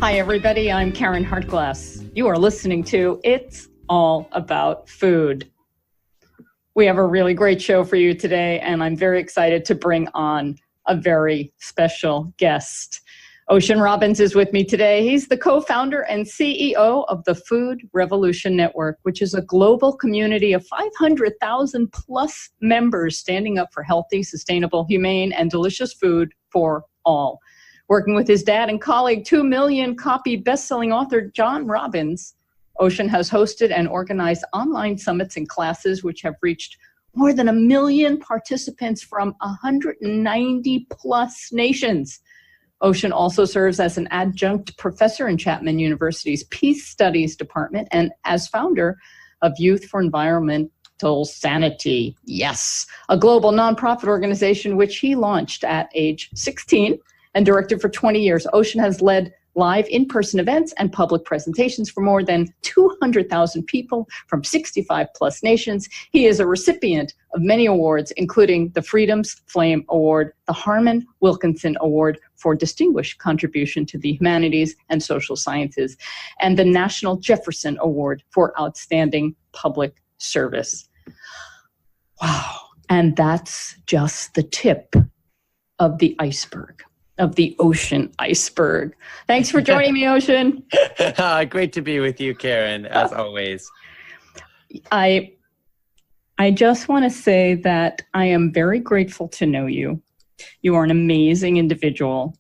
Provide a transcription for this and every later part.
Hi, everybody. I'm Karen Hartglass. You are listening to It's All About Food. We have a really great show for you today, and I'm very excited to bring on a very special guest. Ocean Robbins is with me today. He's the co-founder and CEO of the Food Revolution Network, which is a global community of 500,000 plus members standing up for healthy, sustainable, humane, and delicious food for all. Working with his dad and colleague, 2 million copy bestselling author John Robbins, Ocean has hosted and organized online summits and classes which have reached more than 1 million participants from 190 plus nations. Ocean also serves as an adjunct professor in Chapman University's Peace Studies Department and as founder of Youth for Environmental Sanity. Yes, a global nonprofit organization which he launched at age 16 and directed for 20 years. Ocean has led live in-person events and public presentations for more than 200,000 people from 65 plus nations. He is a recipient of many awards, including the Freedom's Flame Award, the Harmon Wilkinson Award for Distinguished Contribution to the Humanities and Social Sciences, and the National Jefferson Award for Outstanding Public Service. Wow. And that's just the tip of the iceberg. Of the ocean iceberg. Thanks for joining me, Ocean. Great to be with you, Karen, as always. I just want to say that I am very grateful to know you. You are an amazing individual.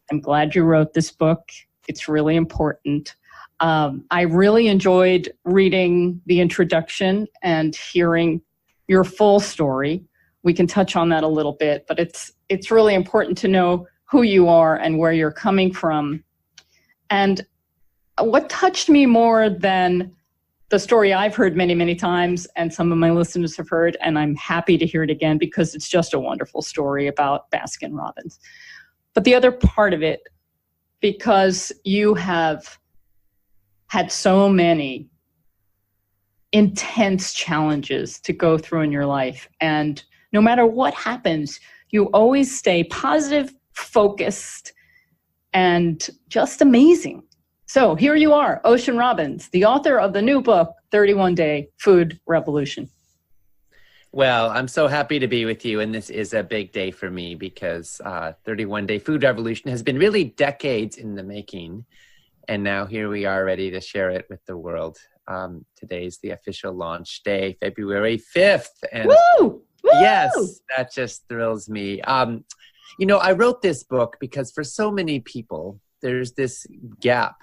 I'm glad you wrote this book. It's really important. I really enjoyed reading the introduction and hearing your full story. We can touch on that a little bit, but it's really important to know who you are and where you're coming from. And what touched me more than the story I've heard many, many times, and some of my listeners have heard, and I'm happy to hear it again because it's just a wonderful story about Baskin-Robbins. But the other part of it, because you have had so many intense challenges to go through in your life, and no matter what happens, you always stay positive, focused, and just amazing. So here you are, Ocean Robbins, the author of the new book, 31-Day Food Revolution. Well, I'm so happy to be with you, and this is a big day for me because 31-Day Food Revolution has been really decades in the making, and now here we are ready to share it with the world. Today's the official launch day, February 5th. And Woo! Woo! Yes, that just thrills me. You know, I wrote this book because for so many people, there's this gap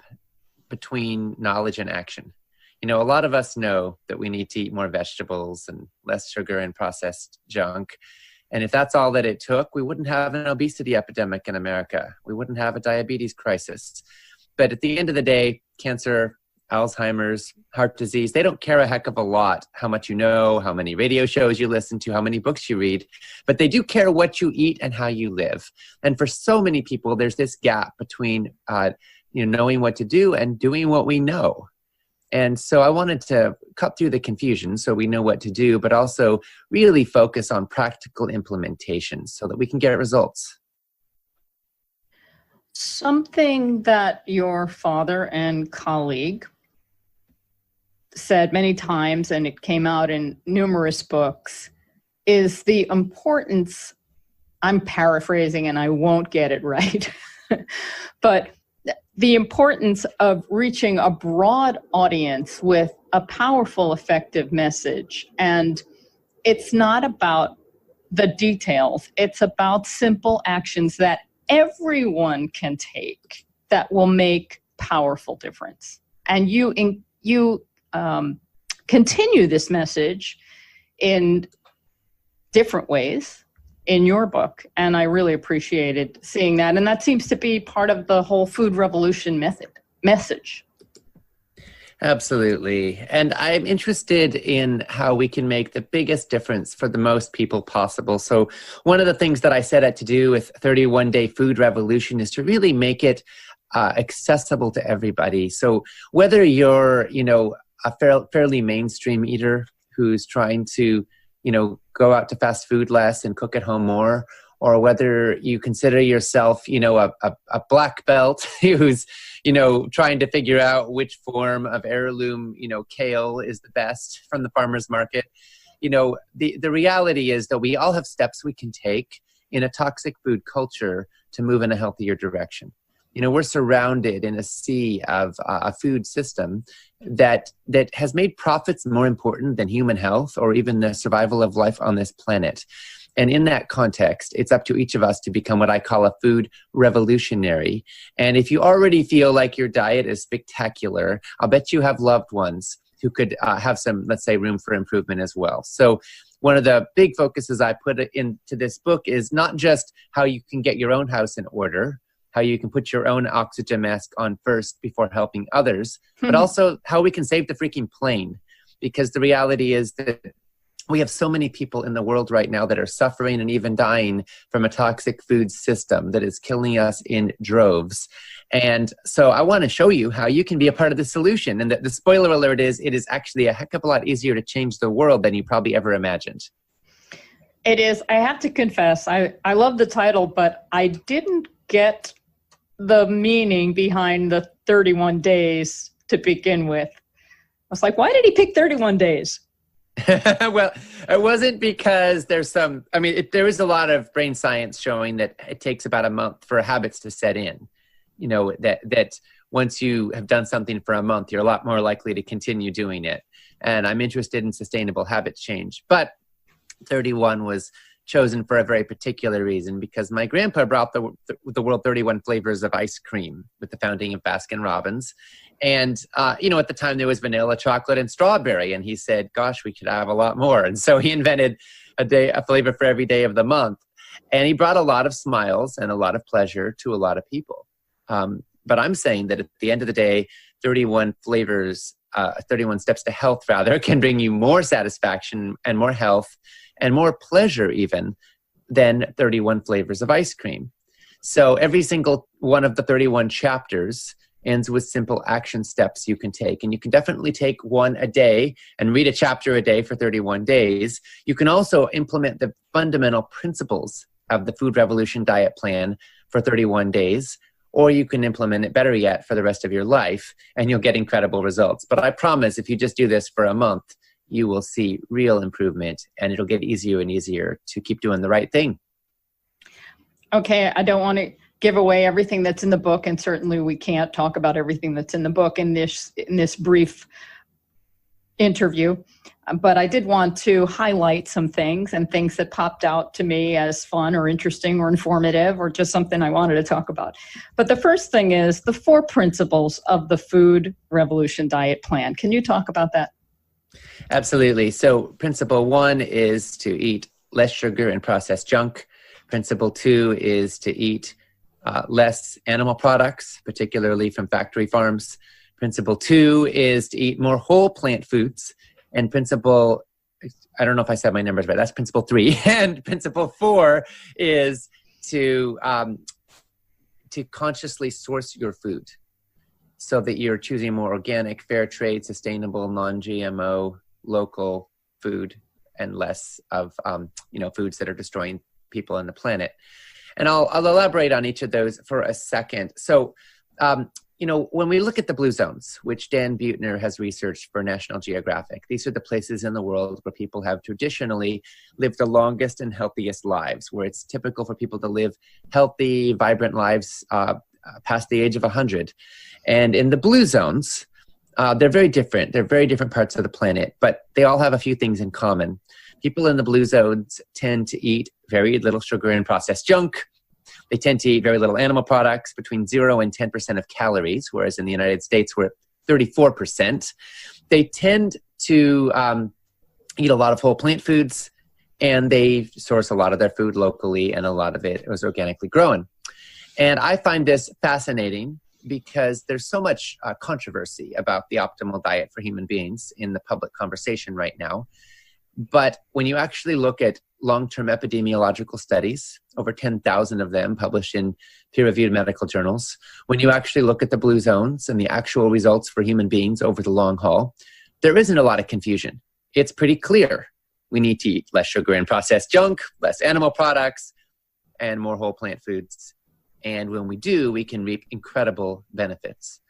between knowledge and action. You know, a lot of us know that we need to eat more vegetables and less sugar and processed junk. And if that's all that it took, we wouldn't have an obesity epidemic in America. We wouldn't have a diabetes crisis. But at the end of the day, cancer, Alzheimer's, heart disease, they don't care a heck of a lot how much you know, how many radio shows you listen to, how many books you read, but they do care what you eat and how you live. And for so many people, there's this gap between knowing what to do and doing what we know. And so I wanted to cut through the confusion so we know what to do, but also really focus on practical implementation so that we can get results. Something that your father and colleague said many times, and it came out in numerous books, is the importance, I'm paraphrasing and I won't get it right, but the importance of reaching a broad audience with a powerful, effective message. And it's not about the details, it's about simple actions that everyone can take that will make powerful difference. And you continue this message in different ways in your book, and I really appreciated seeing that. And that seems to be part of the whole food revolution message. Absolutely. And I'm interested in how we can make the biggest difference for the most people possible. So one of the things that I set out to do with 31-Day Food Revolution is to really make it accessible to everybody. So whether you're, a fairly mainstream eater who's trying to, go out to fast food less and cook at home more, or whether you consider yourself, a black belt who's, trying to figure out which form of heirloom, kale is the best from the farmer's market. The reality is that we all have steps we can take in a toxic food culture to move in a healthier direction. We're surrounded in a sea of a food system that has made profits more important than human health or even the survival of life on this planet. And in that context, it's up to each of us to become what I call a food revolutionary. And if you already feel like your diet is spectacular, I'll bet you have loved ones who could have some, let's say, room for improvement as well. So one of the big focuses I put into this book is not just how you can get your own house in order, how you can put your own oxygen mask on first before helping others, but also how we can save the freaking plane. Because the reality is that we have so many people in the world right now that are suffering and even dying from a toxic food system that is killing us in droves. And so I want to show you how you can be a part of the solution. And the spoiler alert is, it is actually a heck of a lot easier to change the world than you probably ever imagined. It is. I have to confess, I love the title, but I didn't get the meaning behind the 31 days to begin with. I was like, why did he pick 31 days? Well, it wasn't because there is a lot of brain science showing that it takes about a month for habits to set in. That once you have done something for a month, you're a lot more likely to continue doing it. And I'm interested in sustainable habit change. But 31 was chosen for a very particular reason, because my grandpa brought the world 31 flavors of ice cream with the founding of Baskin Robbins. And, at the time there was vanilla, chocolate, and strawberry. And he said, gosh, we could have a lot more. And so he invented a flavor for every day of the month. And he brought a lot of smiles and a lot of pleasure to a lot of people. But I'm saying that at the end of the day, 31 flavors, 31 steps to health, rather, can bring you more satisfaction and more health and more pleasure even than 31 flavors of ice cream. So every single one of the 31 chapters ends with simple action steps you can take. And you can definitely take one a day and read a chapter a day for 31 days. You can also implement the fundamental principles of the Food Revolution diet plan for 31 days, or you can implement it, better yet, for the rest of your life, and you'll get incredible results. But I promise, if you just do this for a month, you will see real improvement, and it'll get easier and easier to keep doing the right thing. Okay, I don't want to give away everything that's in the book, and certainly we can't talk about everything that's in the book in this brief interview. But I did want to highlight some things and things that popped out to me as fun or interesting or informative or just something I wanted to talk about. But the first thing is the 4 principles of the Food Revolution diet plan. Can you talk about that? Absolutely. So principle 1 is to eat less sugar and processed junk. Principle 2 is to eat less animal products, particularly from factory farms. Principle 2 is to eat more whole plant foods. And principle, I don't know if I said my numbers right, that's principle 3. And principle 4 is to consciously source your food so that you're choosing more organic, fair trade, sustainable, non-GMO, local food, and less of foods that are destroying people and the planet. And I'll elaborate on each of those for a second. So, when we look at the blue zones, which Dan Buettner has researched for National Geographic, these are the places in the world where people have traditionally lived the longest and healthiest lives, where it's typical for people to live healthy, vibrant lives past the age of 100. And in the blue zones, they're very different. They're very different parts of the planet, but they all have a few things in common. People in the blue zones tend to eat very little sugar and processed junk. They tend to eat very little animal products, between 0 and 10% of calories, whereas in the United States, we're at 34%. They tend to eat a lot of whole plant foods, and they source a lot of their food locally, and a lot of it was organically grown. And I find this fascinating because there's so much controversy about the optimal diet for human beings in the public conversation right now. But when you actually look at long-term epidemiological studies, over 10,000 of them published in peer-reviewed medical journals, when you actually look at the blue zones and the actual results for human beings over the long haul, there isn't a lot of confusion. It's pretty clear. We need to eat less sugar and processed junk, less animal products, and more whole plant foods. And when we do, we can reap incredible benefits.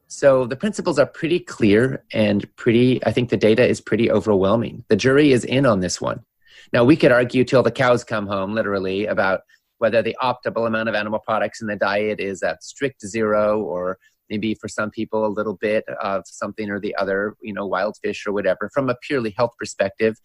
So the principles are pretty clear and I think the data is pretty overwhelming. The jury is in on this one. Now, we could argue till the cows come home, literally, about whether the optimal amount of animal products in the diet is at strict 0, or maybe for some people a little bit of something or the other, wild fish or whatever, from a purely health perspective.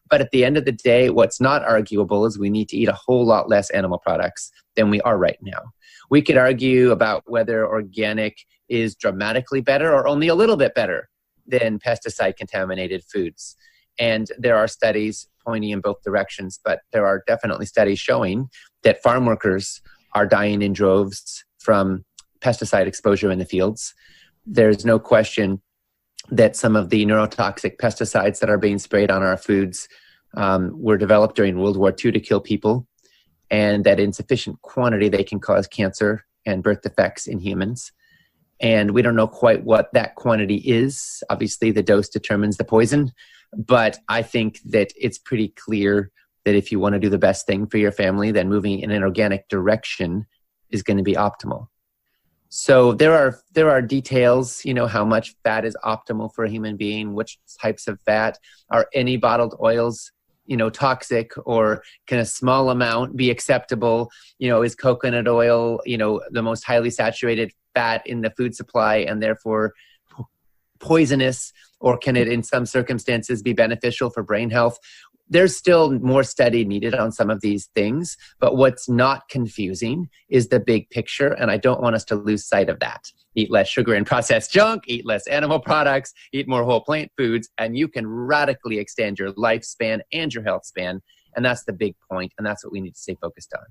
But at the end of the day, what's not arguable is we need to eat a whole lot less animal products than we are right now. We could argue about whether organic is dramatically better or only a little bit better than pesticide-contaminated foods. And there are studies pointing in both directions, but there are definitely studies showing that farm workers are dying in droves from pesticide exposure in the fields. There's no question that some of the neurotoxic pesticides that are being sprayed on our foods were developed during World War II to kill people, and that in sufficient quantity they can cause cancer and birth defects in humans. And we don't know quite what that quantity is. Obviously, the dose determines the poison, but I think that it's pretty clear that if you want to do the best thing for your family, then moving in an organic direction is going to be optimal. So there are details, how much fat is optimal for a human being, which types of fat. Are any bottled oils, toxic, or can a small amount be acceptable? Is coconut oil, the most highly saturated fat in the food supply and therefore poisonous, or can it in some circumstances be beneficial for brain health? There's still more study needed on some of these things, but what's not confusing is the big picture, and I don't want us to lose sight of that. Eat less sugar and processed junk, eat less animal products, eat more whole plant foods, and you can radically extend your lifespan and your health span, and that's the big point, and that's what we need to stay focused on.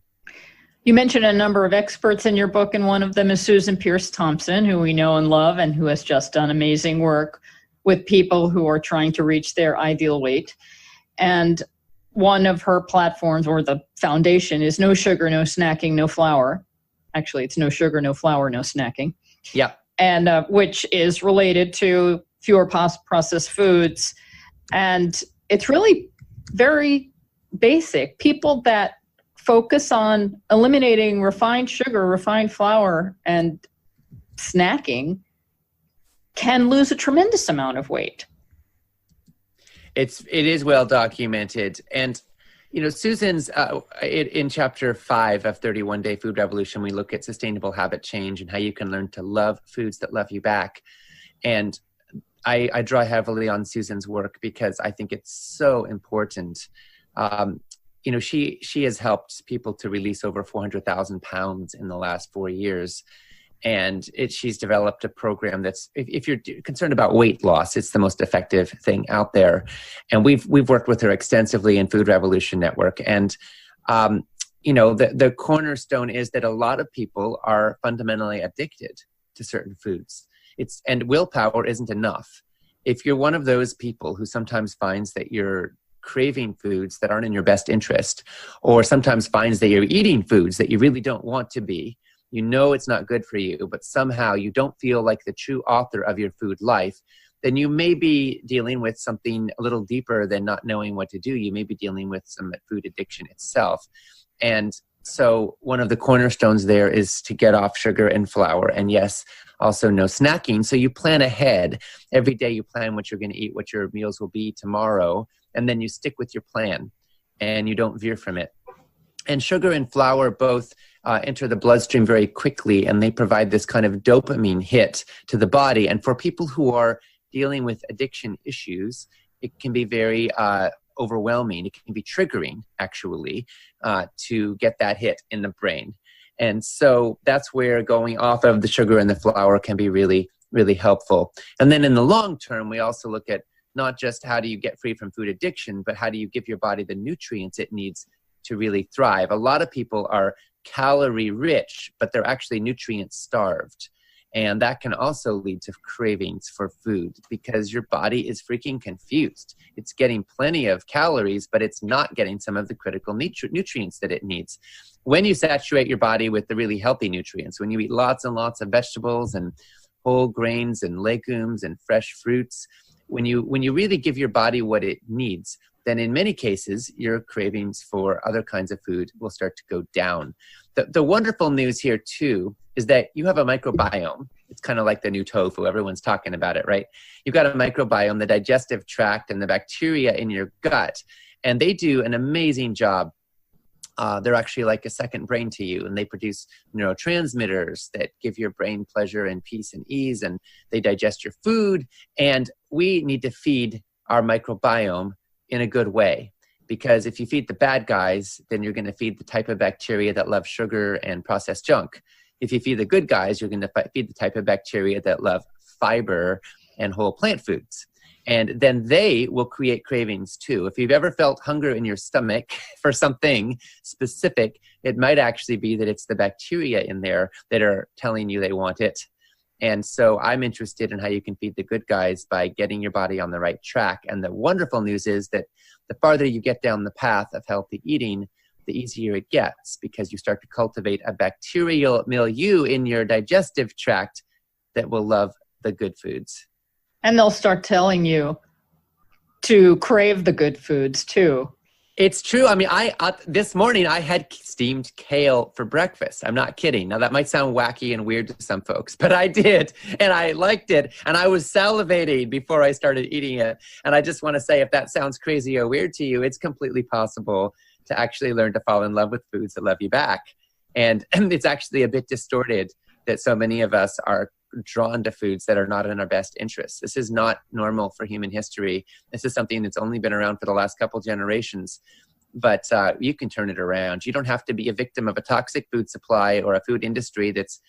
You mentioned a number of experts in your book, and one of them is Susan Pierce Thompson, who we know and love, and who has just done amazing work with people who are trying to reach their ideal weight. And one of her platforms, or the foundation, is no sugar, no snacking, no flour. Actually, it's no sugar, no flour, no snacking. Yeah. And which is related to fewer processed foods. And it's really very basic. People that focus on eliminating refined sugar, refined flour, and snacking can lose a tremendous amount of weight. It is well documented. And, Susan's, in chapter 5 of 31 Day Food Revolution, we look at sustainable habit change and how you can learn to love foods that love you back. And I draw heavily on Susan's work because I think it's so important. She has helped people to release over 400,000 pounds in the last 4 years. And she's developed a program that's, if you're concerned about weight loss, it's the most effective thing out there. And we've worked with her extensively in Food Revolution Network. And, the cornerstone is that a lot of people are fundamentally addicted to certain foods. And willpower isn't enough. If you're one of those people who sometimes finds that you're craving foods that aren't in your best interest, or sometimes finds that you're eating foods that you really don't want to be, it's not good for you, but somehow you don't feel like the true author of your food life, then you may be dealing with something a little deeper than not knowing what to do. You may be dealing with some food addiction itself. And so one of the cornerstones there is to get off sugar and flour. And yes, also no snacking. So you plan ahead. Every day you plan what you're going to eat, what your meals will be tomorrow, and then you stick with your plan and you don't veer from it. And sugar and flour both enter the bloodstream very quickly, and they provide this kind of dopamine hit to the body. And for people who are dealing with addiction issues, it can be very overwhelming. It can be triggering, actually, to get that hit in the brain. And so that's where going off of the sugar and the flour can be really, really helpful. And then in the long term, we also look at not just how do you get free from food addiction, but how do you give your body the nutrients it needs to really thrive. A lot of people are calorie rich, but they're actually nutrient starved. And that can also lead to cravings for food because your body is freaking confused. It's getting plenty of calories, but it's not getting some of the critical nutrients that it needs. When you saturate your body with the really healthy nutrients, when you eat lots and lots of vegetables and whole grains and legumes and fresh fruits, when you really give your body what it needs, then in many cases, your cravings for other kinds of food will start to go down. The wonderful news here too is that you have a microbiome. It's kind of like the new tofu. Everyone's talking about it, right? You've got a microbiome, the digestive tract and the bacteria in your gut, and they do an amazing job. They're actually like a second brain to you, and they produce neurotransmitters that give your brain pleasure and peace and ease, and they digest your food. And we need to feed our microbiome in a good way, because if you feed the bad guys, then you're going to feed the type of bacteria that love sugar and processed junk. If you feed the good guys, you're going to feed the type of bacteria that love fiber and whole plant foods. And then they will create cravings too. If you've ever felt hunger in your stomach for something specific, it might actually be that it's the bacteria in there that are telling you they want it. And so I'm interested in how you can feed the good guys by getting your body on the right track. And the wonderful news is that the farther you get down the path of healthy eating, the easier it gets, because you start to cultivate a bacterial milieu in your digestive tract that will love the good foods. And they'll start telling you to crave the good foods too. It's true. I mean, this morning I had steamed kale for breakfast. I'm not kidding. Now that might sound wacky and weird to some folks, but I did, and I liked it, and I was salivating before I started eating it. And I just want to say, if that sounds crazy or weird to you, it's completely possible to actually learn to fall in love with foods that love you back. And it's actually a bit distorted that so many of us are drawn to foods that are not in our best interests. This is not normal for human history. This is something that's only been around for the last couple generations. But you can turn it around. You don't have to be a victim of a toxic food supply or a food industry that's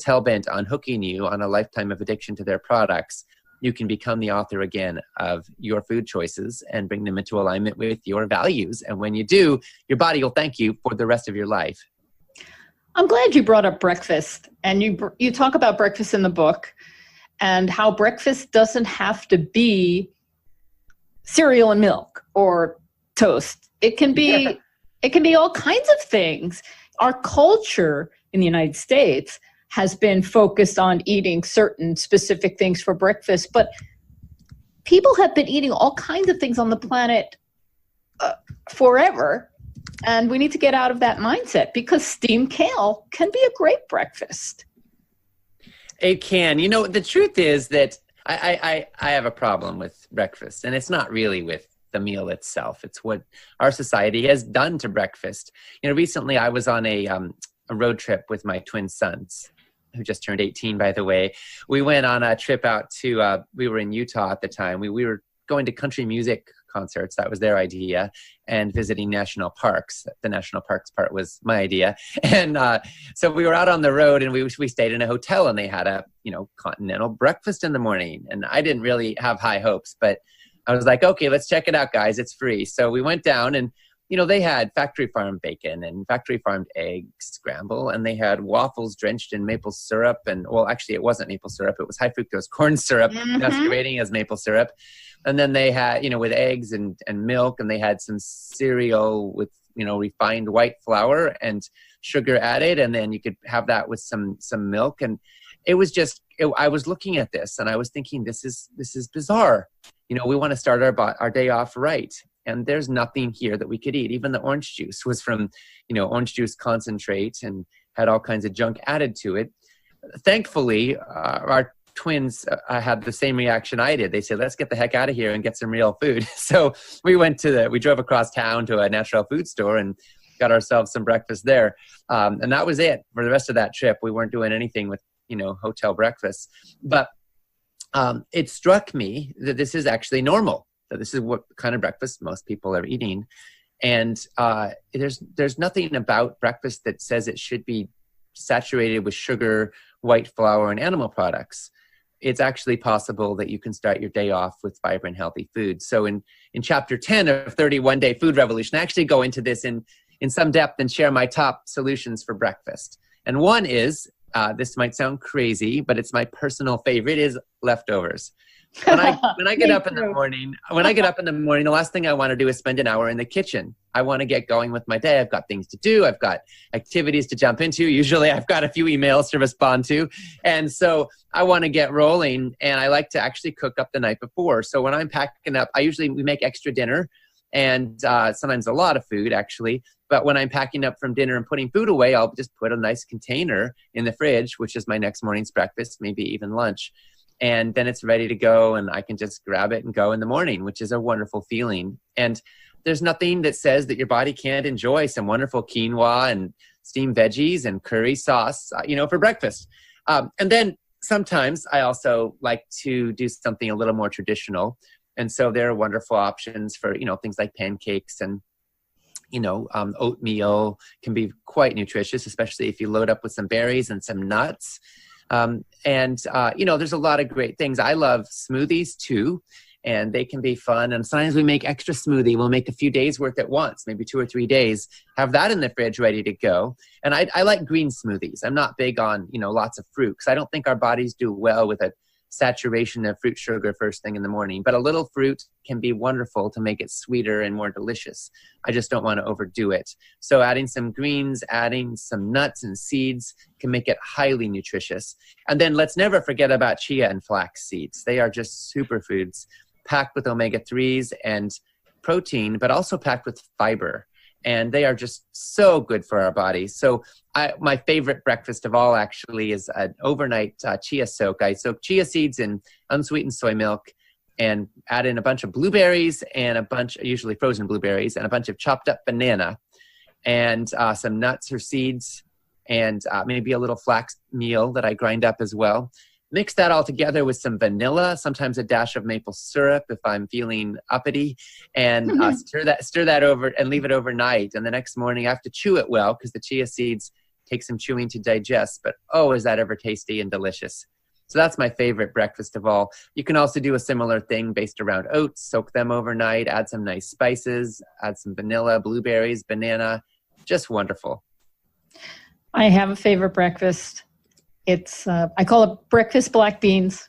hell-bent on hooking you on a lifetime of addiction to their products. You can become the author again of your food choices and bring them into alignment with your values. And when you do, your body will thank you for the rest of your life. I'm glad you brought up breakfast, and you talk about breakfast in the book and how breakfast doesn't have to be cereal and milk or toast. It can be all kinds of things. Our culture in the United States has been focused on eating certain specific things for breakfast, but people have been eating all kinds of things on the planet forever. And we need to get out of that mindset, because steamed kale can be a great breakfast. It can. You know, the truth is that I have a problem with breakfast, and it's not really with the meal itself. It's what our society has done to breakfast. You know, recently I was on a road trip with my twin sons, who just turned 18, by the way. We went on a trip out to, we were in Utah at the time. We were going to country music concerts. That was their idea, and visiting national parks. The national parks part was my idea. And so we were out on the road, and we stayed in a hotel, and they had a continental breakfast in the morning. And I didn't really have high hopes, but I was like, okay, let's check it out, guys. It's free. So we went down, and they had factory farmed bacon and factory farmed egg scramble, and they had waffles drenched in maple syrup. And well, actually it wasn't maple syrup. It was high fructose corn syrup masquerading as maple syrup. And then they had, with eggs and milk, and they had some cereal with, refined white flour and sugar added. And then you could have that with some milk. And it was just, I was looking at this and I was thinking, this is bizarre. We want to start our day off right. And there's nothing here that we could eat. Even the orange juice was from, orange juice concentrate and had all kinds of junk added to it. Thankfully, our twins had the same reaction I did. They said, let's get the heck out of here and get some real food. So we drove across town to a natural food store and got ourselves some breakfast there. And that was it for the rest of that trip. We weren't doing anything with, hotel breakfast. But it struck me that this is actually normal, that this is what kind of breakfast most people are eating. And there's nothing about breakfast that says it should be saturated with sugar, white flour, and animal products. It's actually possible that you can start your day off with vibrant, healthy food. So in chapter 10 of 31 Day Food Revolution, I actually go into this in some depth and share my top solutions for breakfast. And one is, this might sound crazy, but it's my personal favorite, is leftovers. When I get up in the morning, the last thing I want to do is spend an hour in the kitchen. I want to get going with my day. I've got things to do. I've got activities to jump into. Usually I've got a few emails to respond to. And so I want to get rolling, and I like to actually cook up the night before. So when I'm packing up, we make extra dinner, and sometimes a lot of food, actually. But when I'm packing up from dinner and putting food away, I'll just put a nice container in the fridge, which is my next morning's breakfast, maybe even lunch. And then it's ready to go, and I can just grab it and go in the morning, which is a wonderful feeling. And there's nothing that says that your body can't enjoy some wonderful quinoa and steamed veggies and curry sauce, for breakfast. And then sometimes I also like to do something a little more traditional. And so there are wonderful options for, things like pancakes and, oatmeal can be quite nutritious, especially if you load up with some berries and some nuts. There's a lot of great things. I love smoothies too, and they can be fun. And sometimes we make extra smoothie. We'll make a few days worth at once, maybe 2 or 3 days, have that in the fridge ready to go. And I like green smoothies. I'm not big on, lots of fruit, because I don't think our bodies do well with a saturation of fruit sugar first thing in the morning. But a little fruit can be wonderful to make it sweeter and more delicious. I just don't want to overdo it. So adding some greens, adding some nuts and seeds can make it highly nutritious. And then let's never forget about chia and flax seeds. They are just superfoods, packed with omega-3s and protein, but also packed with fiber. And they are just so good for our bodies. So my favorite breakfast of all actually is an overnight chia soak. I soak chia seeds in unsweetened soy milk and add in a bunch of blueberries and usually frozen blueberries, and a bunch of chopped up banana and some nuts or seeds and maybe a little flax meal that I grind up as well. Mix that all together with some vanilla, sometimes a dash of maple syrup if I'm feeling uppity, and stir that over and leave it overnight. And the next morning I have to chew it well, because the chia seeds take some chewing to digest. But oh, is that ever tasty and delicious. So that's my favorite breakfast of all. You can also do a similar thing based around oats, soak them overnight, add some nice spices, add some vanilla, blueberries, banana, just wonderful. I have a favorite breakfast. It's, I call it breakfast black beans,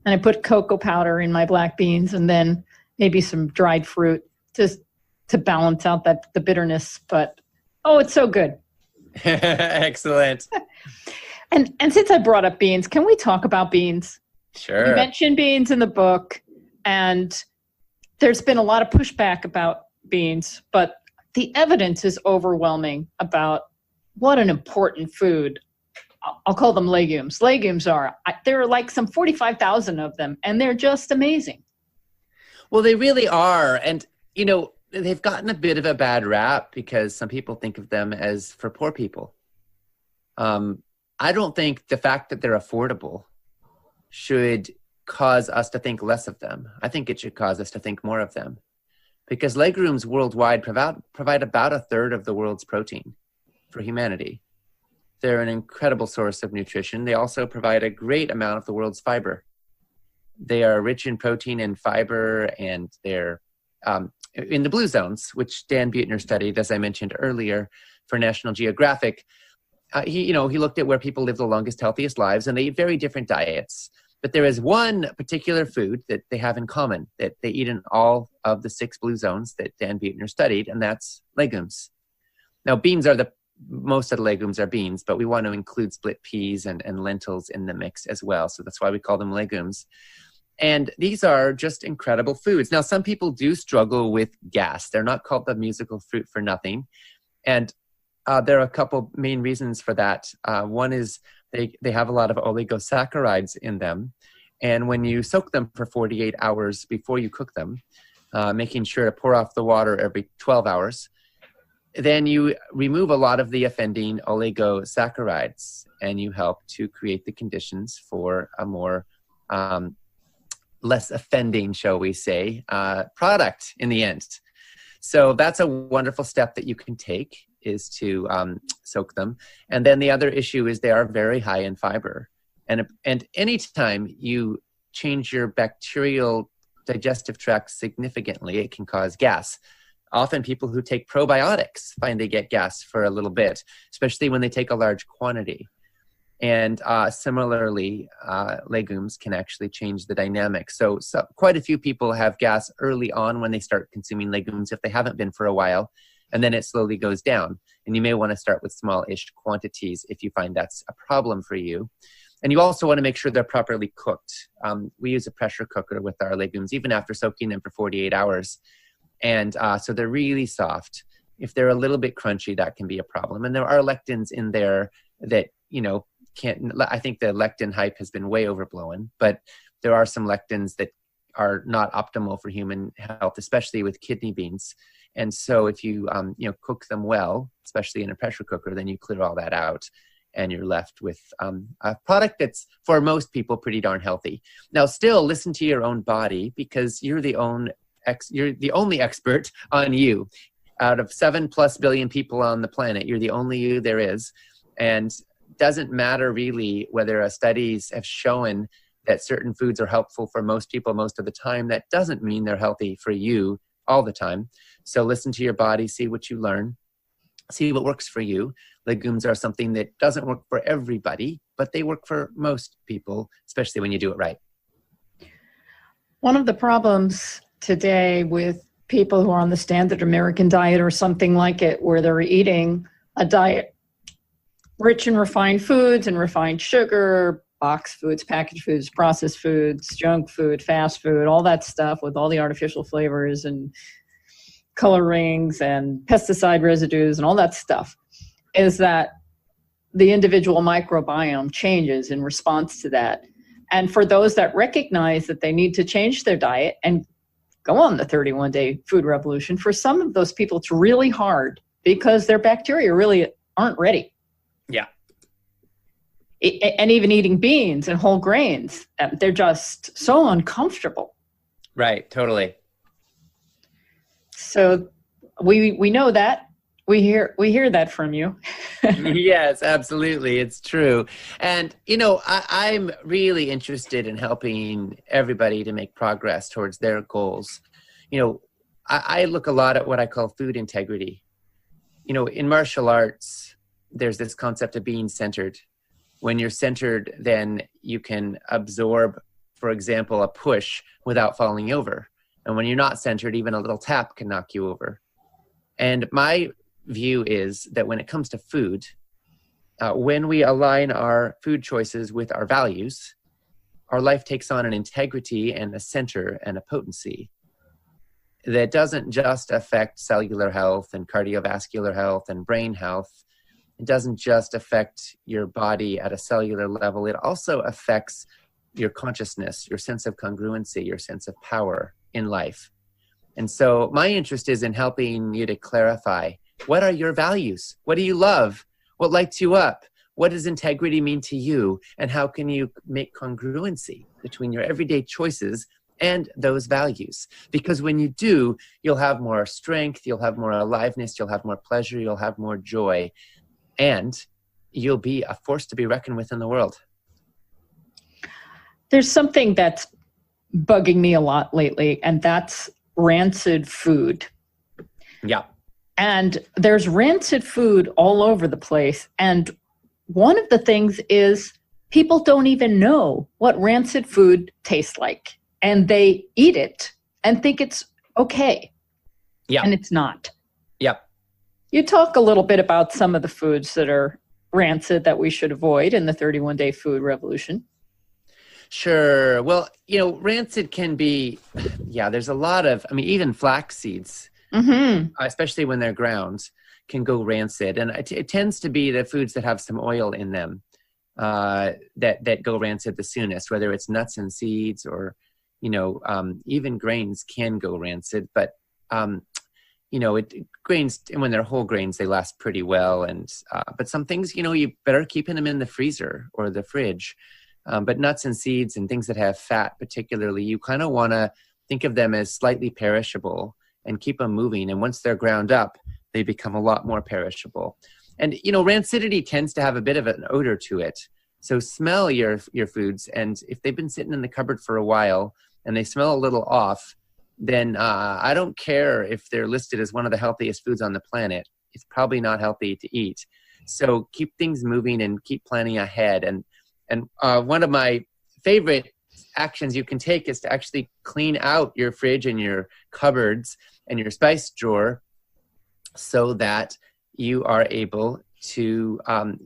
and I put cocoa powder in my black beans, and then maybe some dried fruit just to balance out the bitterness. But, oh, it's so good. Excellent. And since I brought up beans, can we talk about beans? Sure. You mentioned beans in the book, and there's been a lot of pushback about beans, but the evidence is overwhelming about what an important food. I'll call them legumes. Legumes there are like some 45,000 of them, and they're just amazing. Well, they really are. And, they've gotten a bit of a bad rap because some people think of them as for poor people. I don't think the fact that they're affordable should cause us to think less of them. I think it should cause us to think more of them, because legumes worldwide provide about a third of the world's protein for humanity. They're an incredible source of nutrition. They also provide a great amount of the world's fiber. They are rich in protein and fiber, and they're in the blue zones, which Dan Buettner studied, as I mentioned earlier, for National Geographic. He looked at where people live the longest, healthiest lives, and they eat very different diets. But there is one particular food that they have in common that they eat in all of the 6 blue zones that Dan Buettner studied, and that's legumes. Now, most of the legumes are beans, but we want to include split peas and lentils in the mix as well. So that's why we call them legumes. And these are just incredible foods. Now, some people do struggle with gas. They're not called the musical fruit for nothing. And there are a couple main reasons for that. One is they have a lot of oligosaccharides in them. And when you soak them for 48 hours before you cook them, making sure to pour off the water every 12 hours, then you remove a lot of the offending oligosaccharides, and you help to create the conditions for a more less offending, shall we say, product in the end. So that's a wonderful step that you can take, is to soak them. And then the other issue is they are very high in fiber. And anytime you change your bacterial digestive tract significantly, it can cause gas. Often people who take probiotics find they get gas for a little bit, especially when they take a large quantity. And similarly, legumes can actually change the dynamic. So quite a few people have gas early on when they start consuming legumes if they haven't been for a while, and then it slowly goes down. And you may want to start with small-ish quantities if you find that's a problem for you. And you also want to make sure they're properly cooked. We use a pressure cooker with our legumes, even after soaking them for 48 hours. And so they're really soft. If they're a little bit crunchy, that can be a problem. And there are lectins in there that, I think the lectin hype has been way overblown, but there are some lectins that are not optimal for human health, especially with kidney beans. And so if you, cook them well, especially in a pressure cooker, then you clear all that out and you're left with a product that's, for most people, pretty darn healthy. Now, still listen to your own body, because you're the only expert on you. Out of 7+ billion people on the planet, you're the only you there is. And doesn't matter really whether studies have shown that certain foods are helpful for most people most of the time. That doesn't mean they're healthy for you all the time. So listen to your body, see what you learn, see what works for you. Legumes are something that doesn't work for everybody, but they work for most people, especially when you do it right. One of the problems today with people who are on the standard American diet or something like it, where they're eating a diet rich in refined foods and refined sugar, boxed foods, packaged foods, processed foods, junk food, fast food, all that stuff with all the artificial flavors and colorings and pesticide residues and all that stuff, is that the individual microbiome changes in response to that. And for those that recognize that they need to change their diet and go on the 31-day food revolution, for some of those people, it's really hard because their bacteria really aren't ready. Yeah. And even eating beans and whole grains, they're just so uncomfortable. Right, totally. So we know that. We hear that from you. Yes, absolutely. It's true. And, I'm really interested in helping everybody to make progress towards their goals. I look a lot at what I call food integrity. In martial arts, there's this concept of being centered. When you're centered, then you can absorb, for example, a push without falling over. And when you're not centered, even a little tap can knock you over. And my view is that when it comes to food, when we align our food choices with our values, our life takes on an integrity and a center and a potency that doesn't just affect cellular health and cardiovascular health and brain health. It doesn't just affect your body at a cellular level. It also affects your consciousness, your sense of congruency, your sense of power in life. And so my interest is in helping you to clarify, what are your values? What do you love? What lights you up? What does integrity mean to you? And how can you make congruency between your everyday choices and those values? Because when you do, you'll have more strength, you'll have more aliveness, you'll have more pleasure, you'll have more joy, and you'll be a force to be reckoned with in the world. There's something that's bugging me a lot lately, and that's rancid food. Yeah. And there's rancid food all over the place. And one of the things is people don't even know what rancid food tastes like. And they eat it and think it's okay. Yeah. And it's not. Yep. You talk a little bit about some of the foods that are rancid that we should avoid in the 31-day food revolution. Sure. Well, rancid can be, there's a lot of, even flax seeds, especially when they're ground, can go rancid. And it tends to be the foods that have some oil in them that go rancid the soonest, whether it's nuts and seeds or, even grains can go rancid. But, grains, when they're whole grains, they last pretty well. And but some things, you better keeping them in the freezer or the fridge. But nuts and seeds and things that have fat particularly, you kind of want to think of them as slightly perishable and keep them moving. And once they're ground up, they become a lot more perishable. And, rancidity tends to have a bit of an odor to it. So smell your foods. And if they've been sitting in the cupboard for a while and they smell a little off, then I don't care if they're listed as one of the healthiest foods on the planet. It's probably not healthy to eat. So keep things moving and keep planning ahead. And one of my favorite actions you can take is to actually clean out your fridge and your cupboards and your spice drawer so that you are able to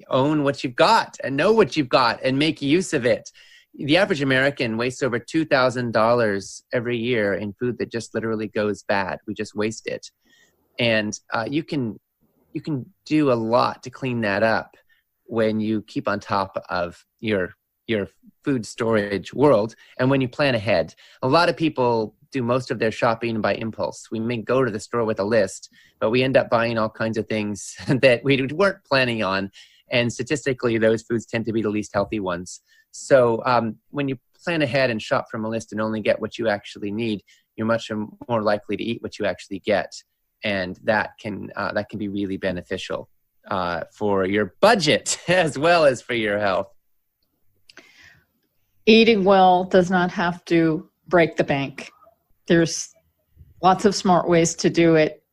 own what you've got and know what you've got and make use of it. the average American wastes over $2,000 every year in food that just literally goes bad. We just waste it. And you can do a lot to clean that up when you keep on top of your food storage world and when you plan ahead. A lot of people do most of their shopping by impulse. We may go to the store with a list, but we end up buying all kinds of things that we weren't planning on. And statistically, those foods tend to be the least healthy ones. So when you plan ahead and shop from a list and only get what you actually need, you're much more likely to eat what you actually get. And that can be really beneficial for your budget as well as for your health. Eating well does not have to break the bank. There's lots of smart ways to do it.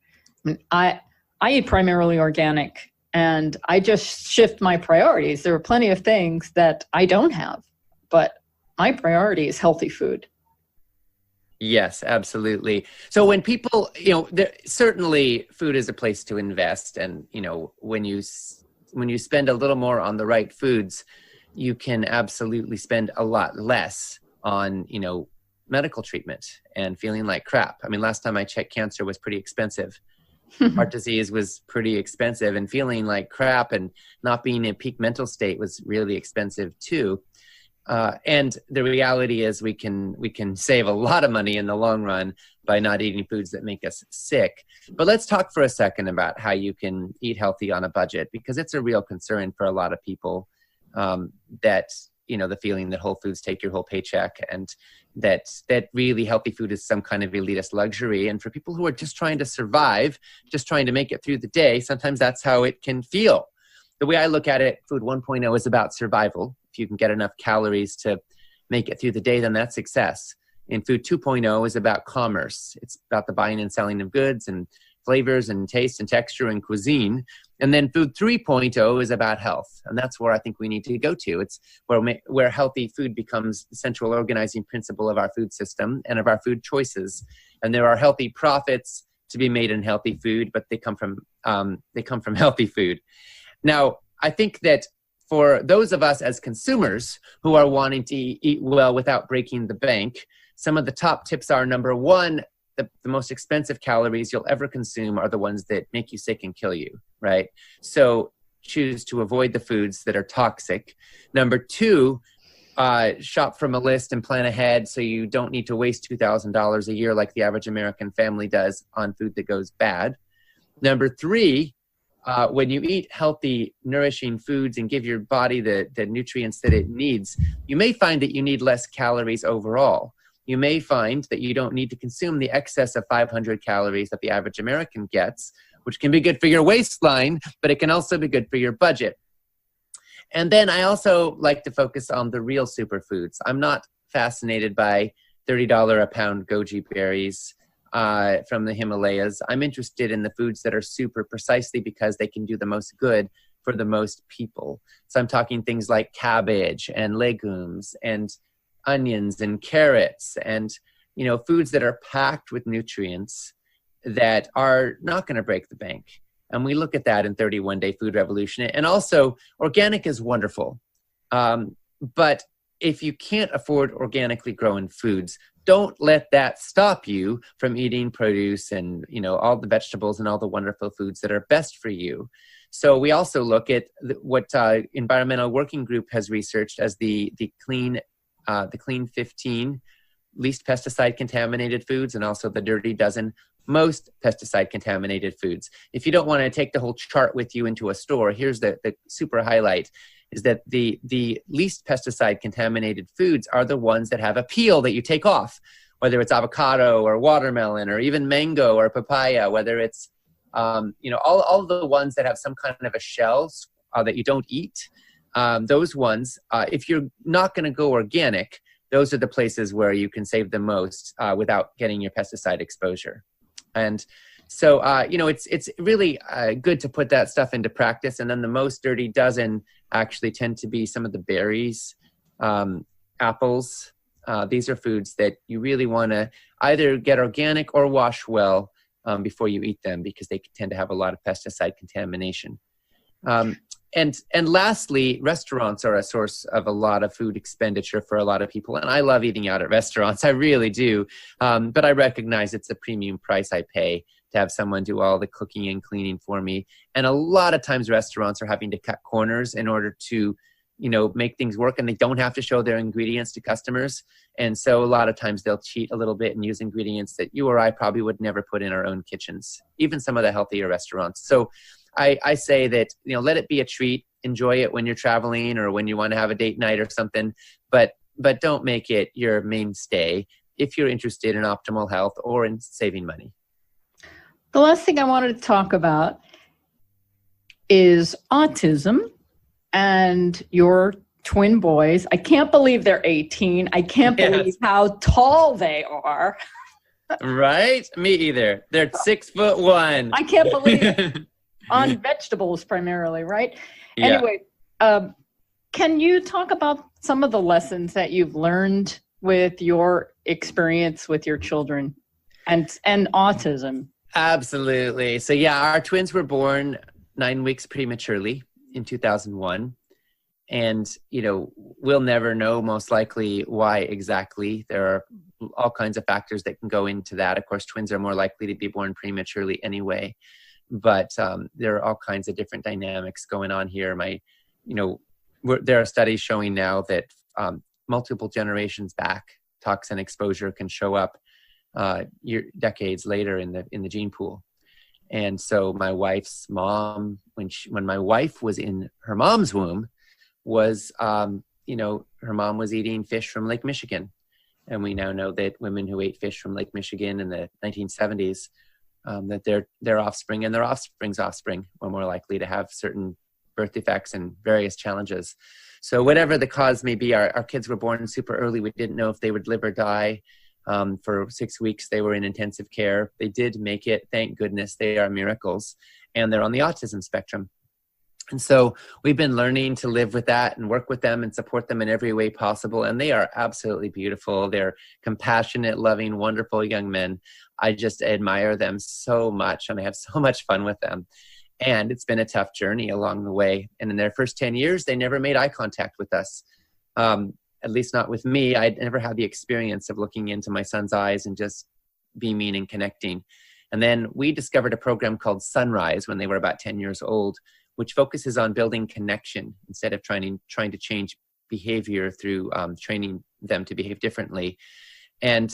I eat primarily organic, and I just shift my priorities. There are plenty of things that I don't have, but my priority is healthy food. Yes, absolutely. So when people, certainly food is a place to invest. And, when you spend a little more on the right foods, you can absolutely spend a lot less on, medical treatment and feeling like crap. I mean, last time I checked, cancer was pretty expensive. Heart disease was pretty expensive, and feeling like crap and not being in a peak mental state was really expensive too. And the reality is we can save a lot of money in the long run by not eating foods that make us sick. But let's talk for a second about how you can eat healthy on a budget, because it's a real concern for a lot of people, that, the feeling that Whole Foods take your whole paycheck, and that really healthy food is some kind of elitist luxury. And for people who are just trying to survive, just trying to make it through the day, sometimes that's how it can feel. The way I look at it, Food 1.0 is about survival. If you can get enough calories to make it through the day, then that's success. And Food 2.0 is about commerce. It's about the buying and selling of goods and flavors and taste and texture and cuisine. And then Food 3.0 is about health. And that's where I think we need to go to. It's where healthy food becomes the central organizing principle of our food system and of our food choices. And there are healthy profits to be made in healthy food, but they come from healthy food. Now, I think that for those of us as consumers who are wanting to eat well without breaking the bank, some of the top tips are, number one, the most expensive calories you'll ever consume are the ones that make you sick and kill you, right? So choose to avoid the foods that are toxic. Number two, shop from a list and plan ahead so you don't need to waste $2,000 a year like the average American family does on food that goes bad. Number three, when you eat healthy, nourishing foods and give your body the nutrients that it needs, you may find that you need less calories overall. You may find that you don't need to consume the excess of 500 calories that the average American gets, which can be good for your waistline, but it can also be good for your budget. And then I also like to focus on the real superfoods. I'm not fascinated by $30 a pound goji berries from the Himalayas. I'm interested in the foods that are super precisely because they can do the most good for the most people. So I'm talking things like cabbage and legumes and onions and carrots and, foods that are packed with nutrients that are not going to break the bank. And we look at that in 31 Day Food Revolution. And also, organic is wonderful. But if you can't afford organically grown foods, don't let that stop you from eating produce and, all the vegetables and all the wonderful foods that are best for you. So we also look at what Environmental Working Group has researched as the clean 15 least pesticide contaminated foods, and also the dirty dozen most pesticide contaminated foods. If you don't want to take the whole chart with you into a store, here's the super highlight, is that the least pesticide contaminated foods are the ones that have a peel that you take off, whether it's avocado or watermelon or even mango or papaya, whether it's, all of the ones that have some kind of a shell that you don't eat. Those ones, if you're not going to go organic, those are the places where you can save the most without getting your pesticide exposure. And so, it's really good to put that stuff into practice. And then the most dirty dozen actually tend to be some of the berries, apples. These are foods that you really want to either get organic or wash well before you eat them, because they tend to have a lot of pesticide contamination. And lastly, restaurants are a source of a lot of food expenditure for a lot of people. And I love eating out at restaurants. I really do. But I recognize it's a premium price I pay to have someone do all the cooking and cleaning for me. And a lot of times restaurants are having to cut corners in order to, make things work, and they don't have to show their ingredients to customers. And so a lot of times they'll cheat a little bit and use ingredients that you or I probably would never put in our own kitchens, even some of the healthier restaurants. So I say that, let it be a treat. Enjoy it when you're traveling or when you want to have a date night or something, but don't make it your mainstay if you're interested in optimal health or in saving money. The last thing I wanted to talk about is autism and your twin boys. I can't believe they're 18. I can't believe how tall they are. Right? Me either. They're 6'1". I can't believe it. On vegetables primarily, right? Yeah. Anyway, can you talk about some of the lessons that you've learned with your experience with your children and autism? Absolutely. So our twins were born 9 weeks prematurely in 2001. And, we'll never know most likely why exactly. There are all kinds of factors that can go into that. Of course, twins are more likely to be born prematurely anyway. But there are all kinds of different dynamics going on here. There are studies showing now that multiple generations back, toxin exposure can show up decades later in the gene pool. And so my wife's mom, when my wife was in her mom's womb, was her mom was eating fish from Lake Michigan, and we now know that women who ate fish from Lake Michigan in the 1970s. That their offspring and their offspring's offspring were more likely to have certain birth defects and various challenges. So whatever the cause may be, our kids were born super early. We didn't know if they would live or die. For 6 weeks, they were in intensive care. They did make it, thank goodness. They are miracles. And they're on the autism spectrum. And so we've been learning to live with that and work with them and support them in every way possible. And they are absolutely beautiful. They're compassionate, loving, wonderful young men. I just admire them so much, and I have so much fun with them. And it's been a tough journey along the way. And in their first 10 years, they never made eye contact with us. At least not with me. I never had the experience of looking into my son's eyes and just beaming and connecting. And then we discovered a program called Sunrise when they were about 10 years old, which focuses on building connection instead of trying to change behavior through training them to behave differently. And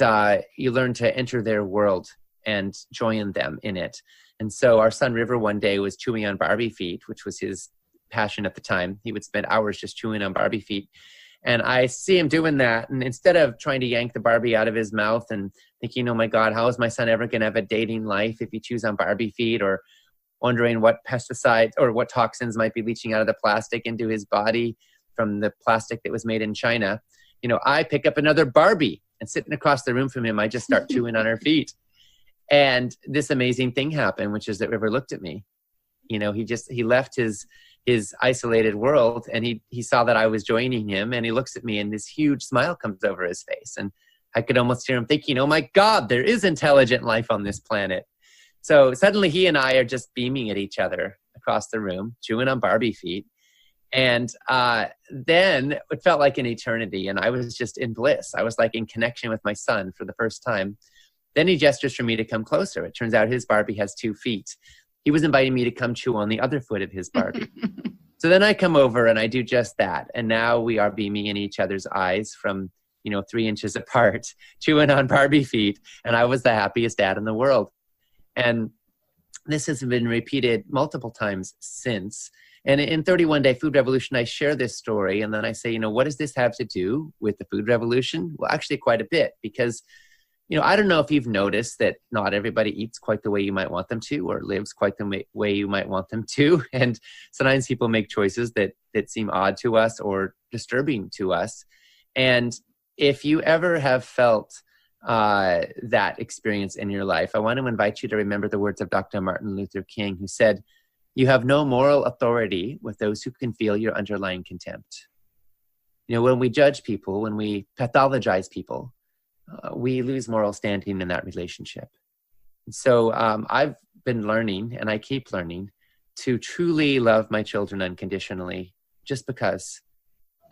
you learn to enter their world and join them in it. And so our son River one day was chewing on Barbie feet, which was his passion at the time. He would spend hours just chewing on Barbie feet. And I see him doing that. And instead of trying to yank the Barbie out of his mouth and thinking, oh my God, how is my son ever going to have a dating life if he chews on Barbie feet, or wondering what pesticides or what toxins might be leaching out of the plastic into his body from the plastic that was made in China, I pick up another Barbie, and sitting across the room from him, I just start chewing on her feet. And this amazing thing happened, which is that River looked at me. He left his isolated world, and he saw that I was joining him, and he looks at me, and this huge smile comes over his face. And I could almost hear him thinking, oh my God, there is intelligent life on this planet. So suddenly he and I are just beaming at each other across the room, chewing on Barbie feet. And then it felt like an eternity, and I was just in bliss. I was like in connection with my son for the first time. Then he gestures for me to come closer. It turns out his Barbie has 2 feet. He was inviting me to come chew on the other foot of his Barbie. So then I come over and I do just that. And now we are beaming in each other's eyes from, 3 inches apart, chewing on Barbie feet. And I was the happiest dad in the world. And this has been repeated multiple times since. And in 31 Day Food Revolution, I share this story. And then I say, what does this have to do with the food revolution? Well, actually quite a bit, because I don't know if you've noticed that not everybody eats quite the way you might want them to, or lives quite the way you might want them to. And sometimes people make choices that seem odd to us or disturbing to us. And if you ever have felt that experience in your life, I want to invite you to remember the words of Dr. Martin Luther King, who said, "You have no moral authority with those who can feel your underlying contempt." When we judge people, when we pathologize people, we lose moral standing in that relationship. And so I've been learning, and I keep learning, to truly love my children unconditionally, just because.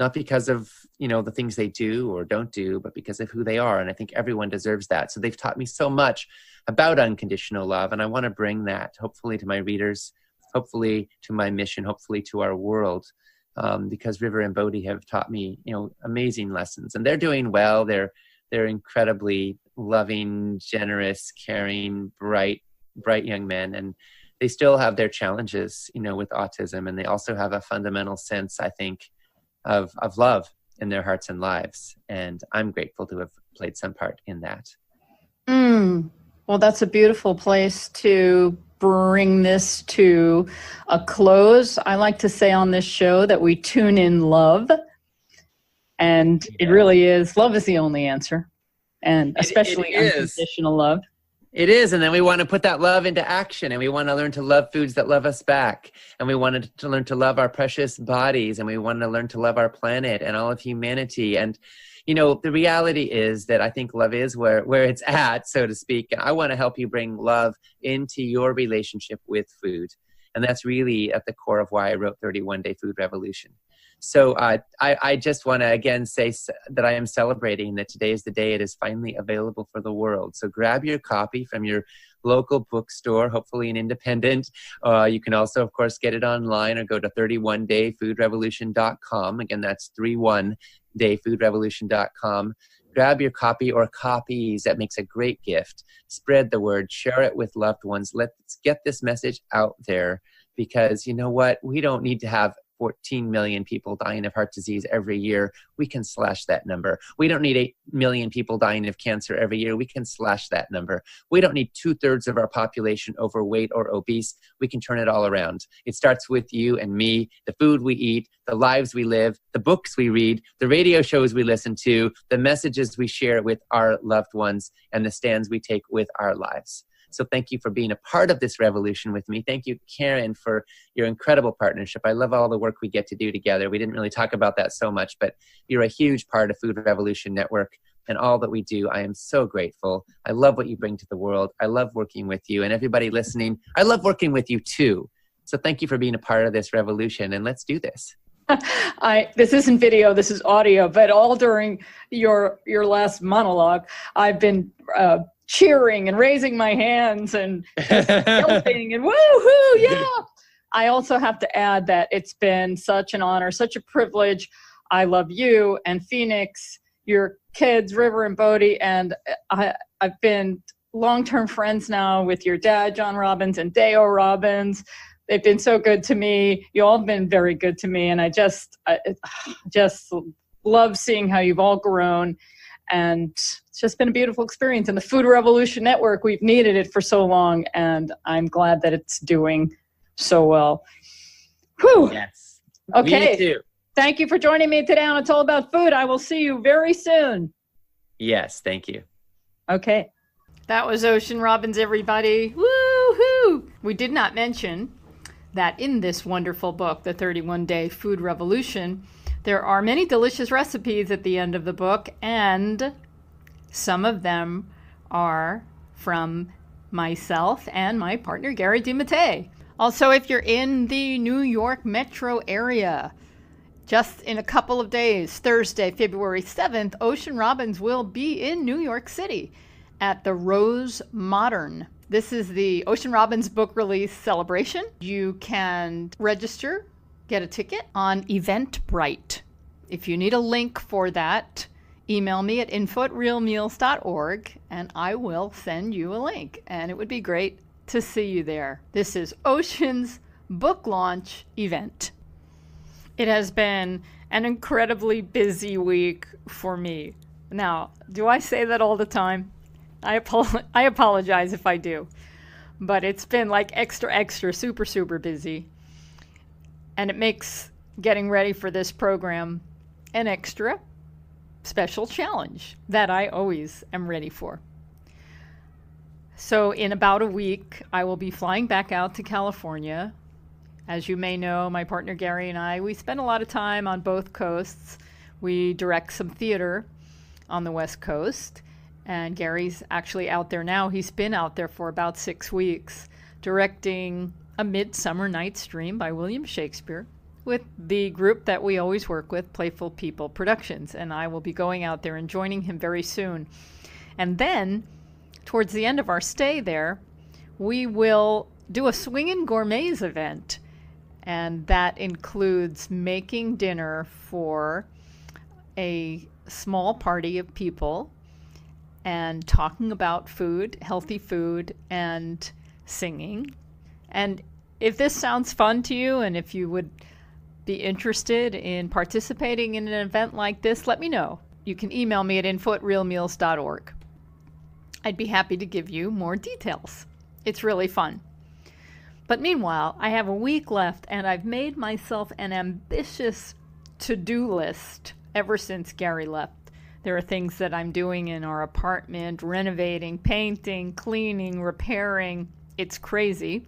Not because of, the things they do or don't do, but because of who they are. And I think everyone deserves that. So they've taught me so much about unconditional love. And I want to bring that hopefully to my readers, hopefully to my mission, hopefully to our world. Because River and Bodhi have taught me, amazing lessons, and they're doing well. They're incredibly loving, generous, caring, bright young men. And they still have their challenges, with autism. And they also have a fundamental sense, I think, of love in their hearts and lives. And I'm grateful to have played some part in that. Well, that's a beautiful place to bring this to a close. I like to say on this show that we tune in love. And it really is. Love is the only answer. And especially unconditional love. It is. And then we want to put that love into action, and we want to learn to love foods that love us back. And we wanted to learn to love our precious bodies, and we want to learn to love our planet and all of humanity. And, the reality is that I think love is where it's at, so to speak. And I want to help you bring love into your relationship with food. And that's really at the core of why I wrote 31 Day Food Revolution. So I just want to again say that I am celebrating that today is the day it is finally available for the world. So grab your copy from your local bookstore, hopefully an independent. You can also, of course, get it online or go to 31dayfoodrevolution.com. Again, that's 31dayfoodrevolution.com. Grab your copy or copies. That makes a great gift. Spread the word. Share it with loved ones. Let's get this message out there, because you know what? We don't need to have 14 million people dying of heart disease every year. We can slash that number. We don't need 8 million people dying of cancer every year. We can slash that number. We don't need 2/3 of our population overweight or obese. We can turn it all around. It starts with you and me, the food we eat, the lives we live, the books we read, the radio shows we listen to, the messages we share with our loved ones, and the stands we take with our lives. So thank you for being a part of this revolution with me. Thank you, Karen, for your incredible partnership. I love all the work we get to do together. We didn't really talk about that so much, but you're a huge part of Food Revolution Network and all that we do. I am so grateful. I love what you bring to the world. I love working with you. And everybody listening, I love working with you too. So thank you for being a part of this revolution, and let's do this. This isn't video, this is audio, but all during your last monologue, I've been cheering and raising my hands and yelping and woo-hoo, yeah. I also have to add that it's been such an honor, such a privilege. I love you and Phoenix, your kids, River and Bodhi, and I've been long-term friends now with your dad, John Robbins, and Deo Robbins. They've been so good to me. You all have been very good to me, and I just love seeing how you've all grown. And it's just been a beautiful experience. And the Food Revolution Network, we've needed it for so long, and I'm glad that it's doing so well. Whew. Yes. Okay. Me too. Thank you for joining me today on It's All About Food. I will see you very soon. Yes, thank you. Okay. That was Ocean Robbins, everybody. Woo-hoo! We did not mention that in this wonderful book, The 31-Day Food Revolution, there are many delicious recipes at the end of the book, and some of them are from myself and my partner, Gary DiMattei. Also, if you're in the New York metro area, just in a couple of days, Thursday, February 7th, Ocean Robbins will be in New York City at the Rose Modern. This is the Ocean Robbins book release celebration. You can register, get a ticket on Eventbrite. If you need a link for that, email me at info@realmeals.org and I will send you a link. And it would be great to see you there. This is Ocean's book launch event. It has been an incredibly busy week for me. Now, do I say that all the time? I apologize if I do. But it's been like extra, super busy. And it makes getting ready for this program an extra special challenge that I always am ready for. So in about a week, I will be flying back out to California. As you may know, my partner Gary and I, we spend a lot of time on both coasts. We direct some theater on the West Coast. And Gary's actually out there now. He's been out there for about 6 weeks directing A Midsummer Night's Dream by William Shakespeare with the group that we always work with, Playful People Productions. And I will be going out there and joining him very soon. And then, towards the end of our stay there, we will do a Swingin' Gourmets event. And that includes making dinner for a small party of people and talking about food, healthy food, and singing. And if this sounds fun to you, and if you would be interested in participating in an event like this, let me know. You can email me at info@realmeals.org. I'd be happy to give you more details. It's really fun. But meanwhile, I have a week left, and I've made myself an ambitious to-do list ever since Gary left. There are things that I'm doing in our apartment, renovating, painting, cleaning, repairing. It's crazy.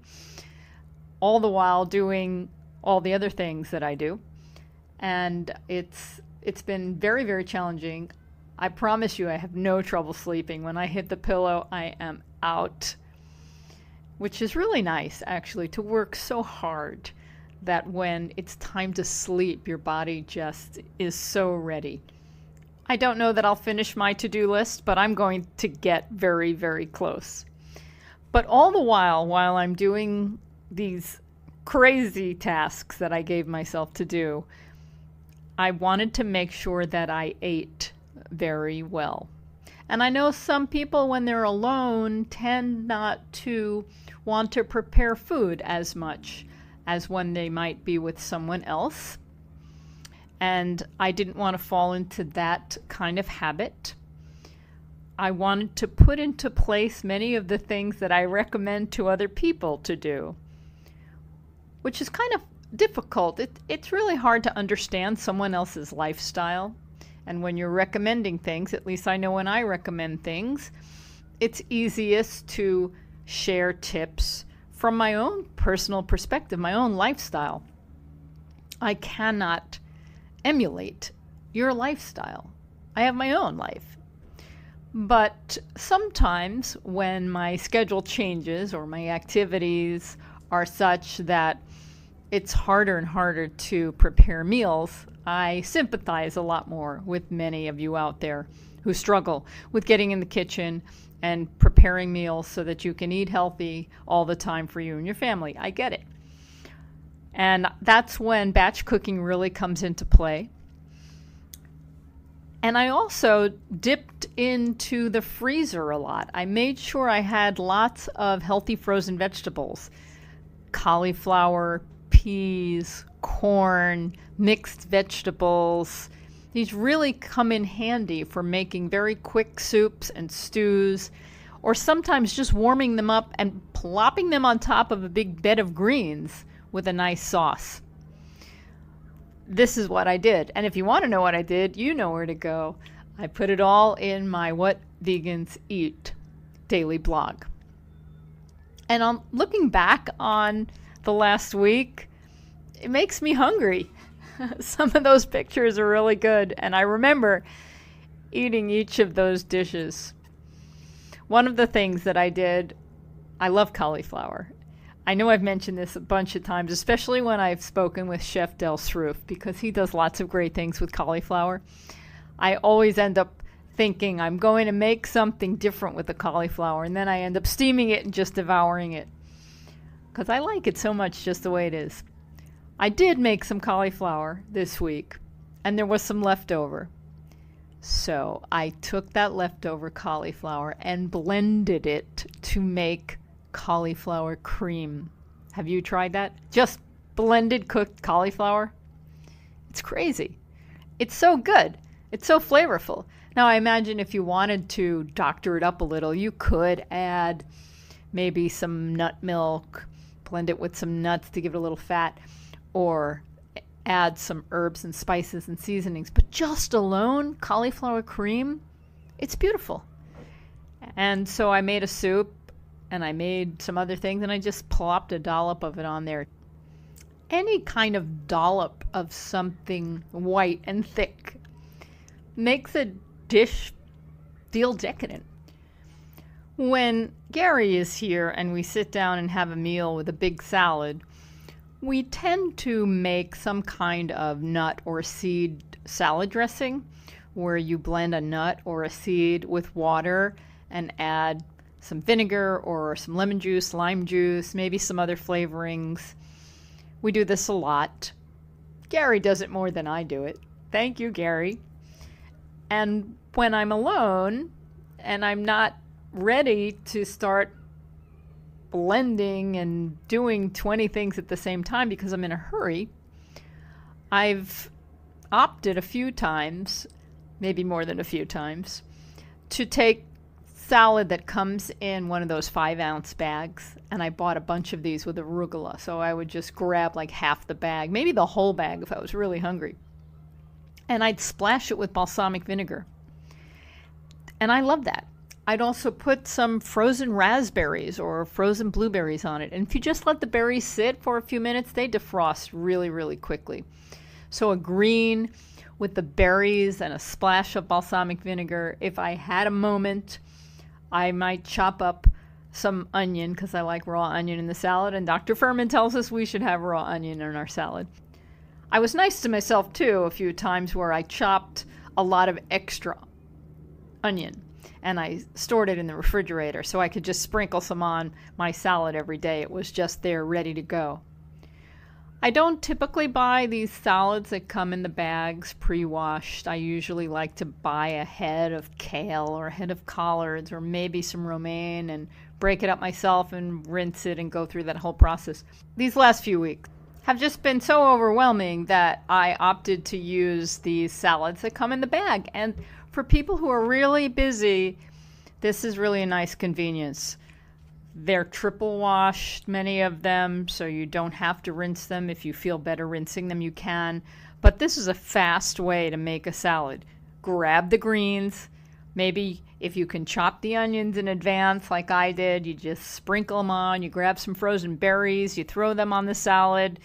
All the while doing all the other things that I do. And it's been very, very challenging. I promise you I have no trouble sleeping. When I hit the pillow, I am out. Which is really nice, actually, to work so hard that when it's time to sleep, your body just is so ready. I don't know that I'll finish my to-do list, but I'm going to get very, very close. But all the while I'm doing these crazy tasks that I gave myself to do, I wanted to make sure that I ate very well. And I know some people, when they're alone, tend not to want to prepare food as much as when they might be with someone else. And I didn't want to fall into that kind of habit. I wanted to put into place many of the things that I recommend to other people to do, which is kind of difficult. It's really hard to understand someone else's lifestyle. And when you're recommending things, at least I know when I recommend things, it's easiest to share tips from my own personal perspective, my own lifestyle. I cannot emulate your lifestyle. I have my own life. But sometimes when my schedule changes or my activities are such that it's harder and harder to prepare meals, I sympathize a lot more with many of you out there who struggle with getting in the kitchen and preparing meals so that you can eat healthy all the time for you and your family. I get it. And that's when batch cooking really comes into play. And I also dipped into the freezer a lot. I made sure I had lots of healthy frozen vegetables, cauliflower, peas, corn, mixed vegetables. These really come in handy for making very quick soups and stews, or sometimes just warming them up and plopping them on top of a big bed of greens with a nice sauce. This is what I did. And if you want to know what I did, you know where to go. I put it all in my What Vegans Eat daily blog. And on looking back on the last week, it makes me hungry. Some of those pictures are really good, and I remember eating each of those dishes. One of the things that I did, I love cauliflower. I know I've mentioned this a bunch of times, especially when I've spoken with Chef Del Sroof, because he does lots of great things with cauliflower. I always end up thinking I'm going to make something different with the cauliflower, and then I end up steaming it and just devouring it, because I like it so much just the way it is. I did make some cauliflower this week, and there was some leftover. So I took that leftover cauliflower and blended it to make cauliflower cream. Have you tried that? Just blended cooked cauliflower? It's crazy. It's so good. It's so flavorful. Now, I imagine if you wanted to doctor it up a little, you could add maybe some nut milk, blend it with some nuts to give it a little fat, or add some herbs and spices and seasonings. But just alone, cauliflower cream, it's beautiful. And so I made a soup, and I made some other things, and I just plopped a dollop of it on there. Any kind of dollop of something white and thick makes a dish feel decadent. When Gary is here and we sit down and have a meal with a big salad, we tend to make some kind of nut or seed salad dressing where you blend a nut or a seed with water and add some vinegar or some lemon juice, lime juice, maybe some other flavorings. We do this a lot. Gary does it more than I do it. Thank you, Gary. And when I'm alone and I'm not ready to start blending and doing 20 things at the same time because I'm in a hurry, I've opted a few times, maybe more than a few times, to take salad that comes in one of those 5-ounce bags, and I bought a bunch of these with arugula, so I would just grab like half the bag, maybe the whole bag if I was really hungry, and I'd splash it with balsamic vinegar, and I love that. I'd also put some frozen raspberries or frozen blueberries on it. And if you just let the berries sit for a few minutes, they defrost really, really quickly. So a green with the berries and a splash of balsamic vinegar. If I had a moment, I might chop up some onion because I like raw onion in the salad. And Dr. Furman tells us we should have raw onion in our salad. I was nice to myself, too, a few times where I chopped a lot of extra onion. And I stored it in the refrigerator so I could just sprinkle some on my salad every day. It was just there ready to go. I don't typically buy these salads that come in the bags pre-washed. I usually like to buy a head of kale or a head of collards or maybe some romaine and break it up myself and rinse it and go through that whole process. These last few weeks have just been so overwhelming that I opted to use these salads that come in the bag. And for people who are really busy, this is really a nice convenience. They're triple washed, many of them, so you don't have to rinse them. If you feel better rinsing them, you can. But this is a fast way to make a salad. Grab the greens. Maybe if you can chop the onions in advance like I did, you just sprinkle them on. You grab some frozen berries, you throw them on the salad.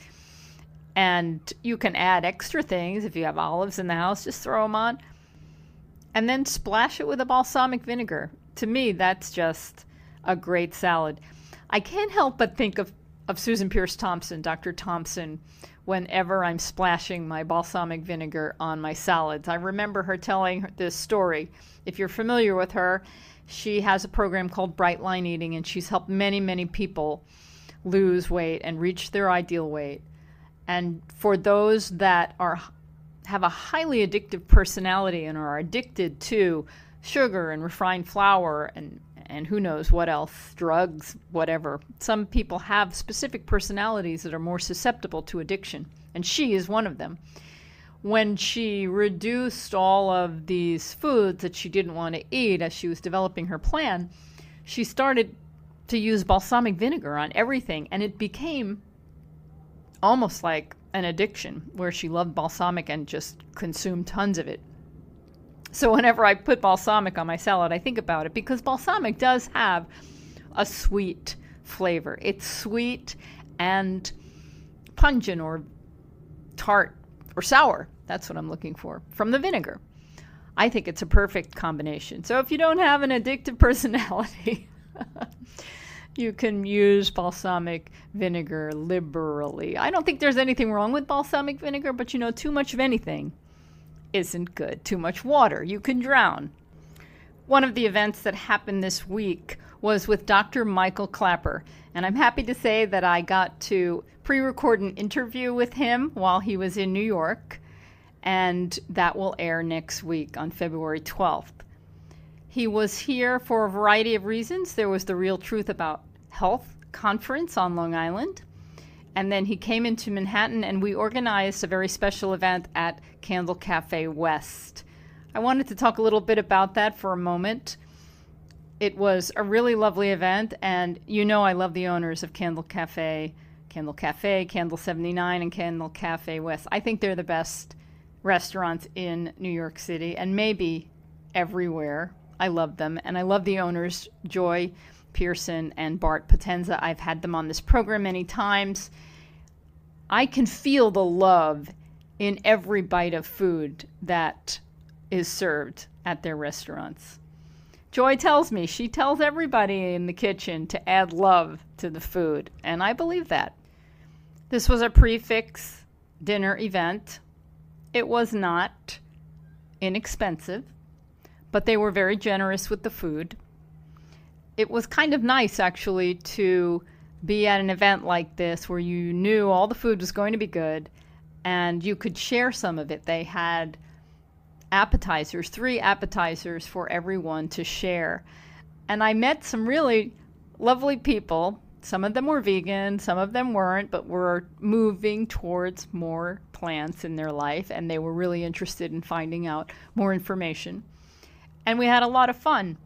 And you can add extra things. If you have olives in the house, just throw them on. And then splash it with a balsamic vinegar. To me, that's just a great salad. I can't help but think of Susan Pierce Thompson, Dr. Thompson, whenever I'm splashing my balsamic vinegar on my salads. I remember her telling this story. If you're familiar with her, she has a program called Bright Line Eating, and she's helped many, many people lose weight and reach their ideal weight. And for those that have a highly addictive personality and are addicted to sugar and refined flour and who knows what else, drugs, whatever. Some people have specific personalities that are more susceptible to addiction, and she is one of them. When she reduced all of these foods that she didn't want to eat as she was developing her plan, she started to use balsamic vinegar on everything, and it became almost like an addiction where she loved balsamic and just consumed tons of it. So whenever I put balsamic on my salad, I think about it because balsamic does have a sweet flavor. It's sweet and pungent or tart or sour. That's what I'm looking for from the vinegar. I think it's a perfect combination. So if you don't have an addictive personality, you can use balsamic vinegar liberally. I don't think there's anything wrong with balsamic vinegar, but too much of anything isn't good. Too much water, you can drown. One of the events that happened this week was with Dr. Michael Clapper, and I'm happy to say that I got to pre-record an interview with him while he was in New York, and that will air next week on February 12th. He was here for a variety of reasons. There was the Real Truth About Health conference on Long Island. And then he came into Manhattan and we organized a very special event at Candle Cafe West. I wanted to talk a little bit about that for a moment. It was a really lovely event, and I love the owners of Candle Cafe, Candle 79, and Candle Cafe West. I think they're the best restaurants in New York City and maybe everywhere. I love them, and I love the owners, Joy Pearson and Bart Potenza. I've had them on this program many times. I can feel the love in every bite of food that is served at their restaurants. Joy tells me she tells everybody in the kitchen to add love to the food, and I believe that. This was a prix dinner event. It was not inexpensive, but they were very generous with the food. It was kind of nice, actually, to be at an event like this where you knew all the food was going to be good and you could share some of it. They had appetizers, 3 appetizers for everyone to share. And I met some really lovely people. Some of them were vegan, some of them weren't, but were moving towards more plants in their life, and they were really interested in finding out more information. And we had a lot of fun.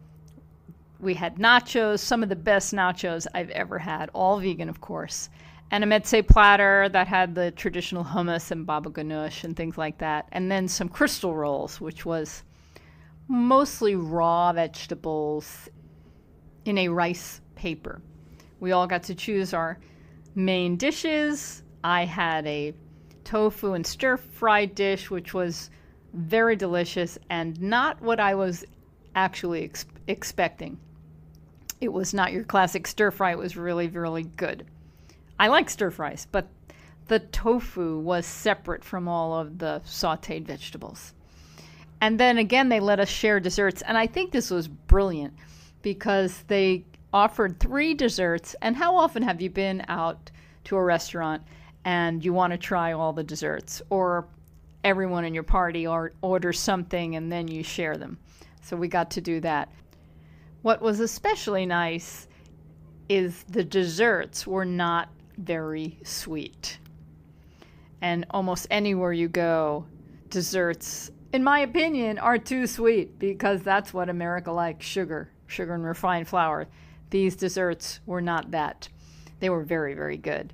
We had nachos, some of the best nachos I've ever had, all vegan, of course. And a medse platter that had the traditional hummus and baba ganoush and things like that. And then some crystal rolls, which was mostly raw vegetables in a rice paper. We all got to choose our main dishes. I had a tofu and stir-fried dish, which was very delicious and not what I was actually expecting. It was not your classic stir-fry. It was really, really good. I like stir-fries, but the tofu was separate from all of the sautéed vegetables. And then again, they let us share desserts. And I think this was brilliant because they offered 3 desserts. And how often have you been out to a restaurant and you want to try all the desserts? Or everyone in your party orders something and then you share them. So we got to do that. What was especially nice is the desserts were not very sweet. And almost anywhere you go, desserts, in my opinion, are too sweet because that's what America likes, sugar and refined flour. These desserts were not that. They were very, very good.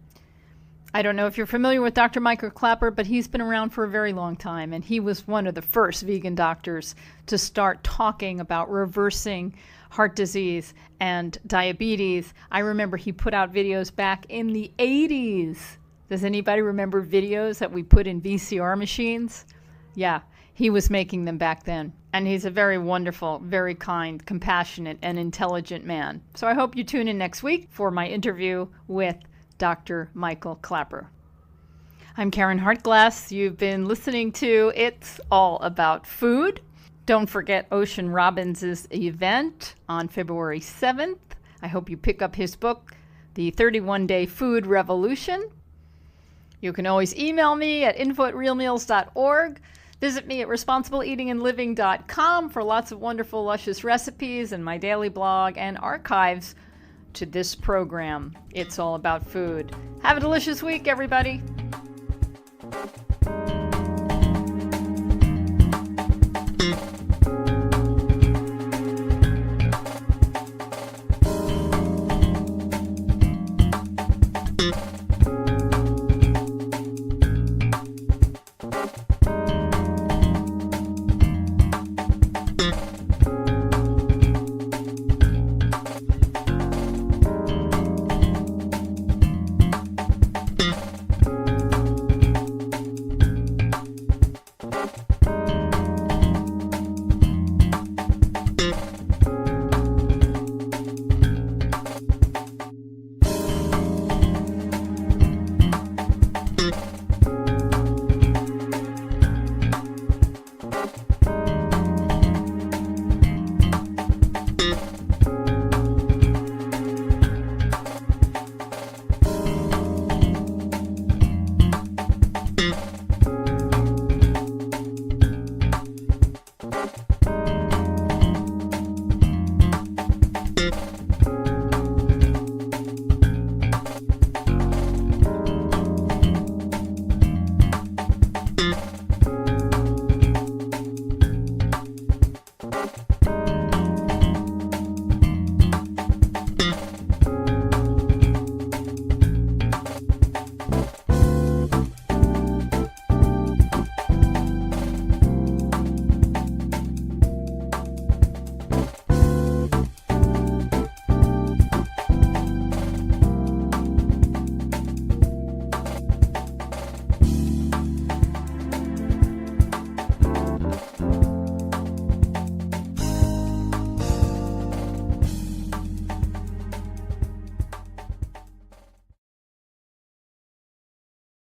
I don't know if you're familiar with Dr. Michael Klaper, but he's been around for a very long time, and he was one of the first vegan doctors to start talking about reversing heart disease and diabetes. I remember he put out videos back in the 80s. Does anybody remember videos that we put in VCR machines? Yeah, he was making them back then. And he's a very wonderful, very kind, compassionate, and intelligent man. So I hope you tune in next week for my interview with Dr. Michael Klaper. I'm Karen Hartglass. You've been listening to It's All About Food. Don't forget Ocean Robbins' event on February 7th. I hope you pick up his book, The 31-Day Food Revolution. You can always email me at info@realmeals.org. Visit me at responsibleeatingandliving.com for lots of wonderful, luscious recipes and my daily blog and archives to this program. It's all about food. Have a delicious week, everybody.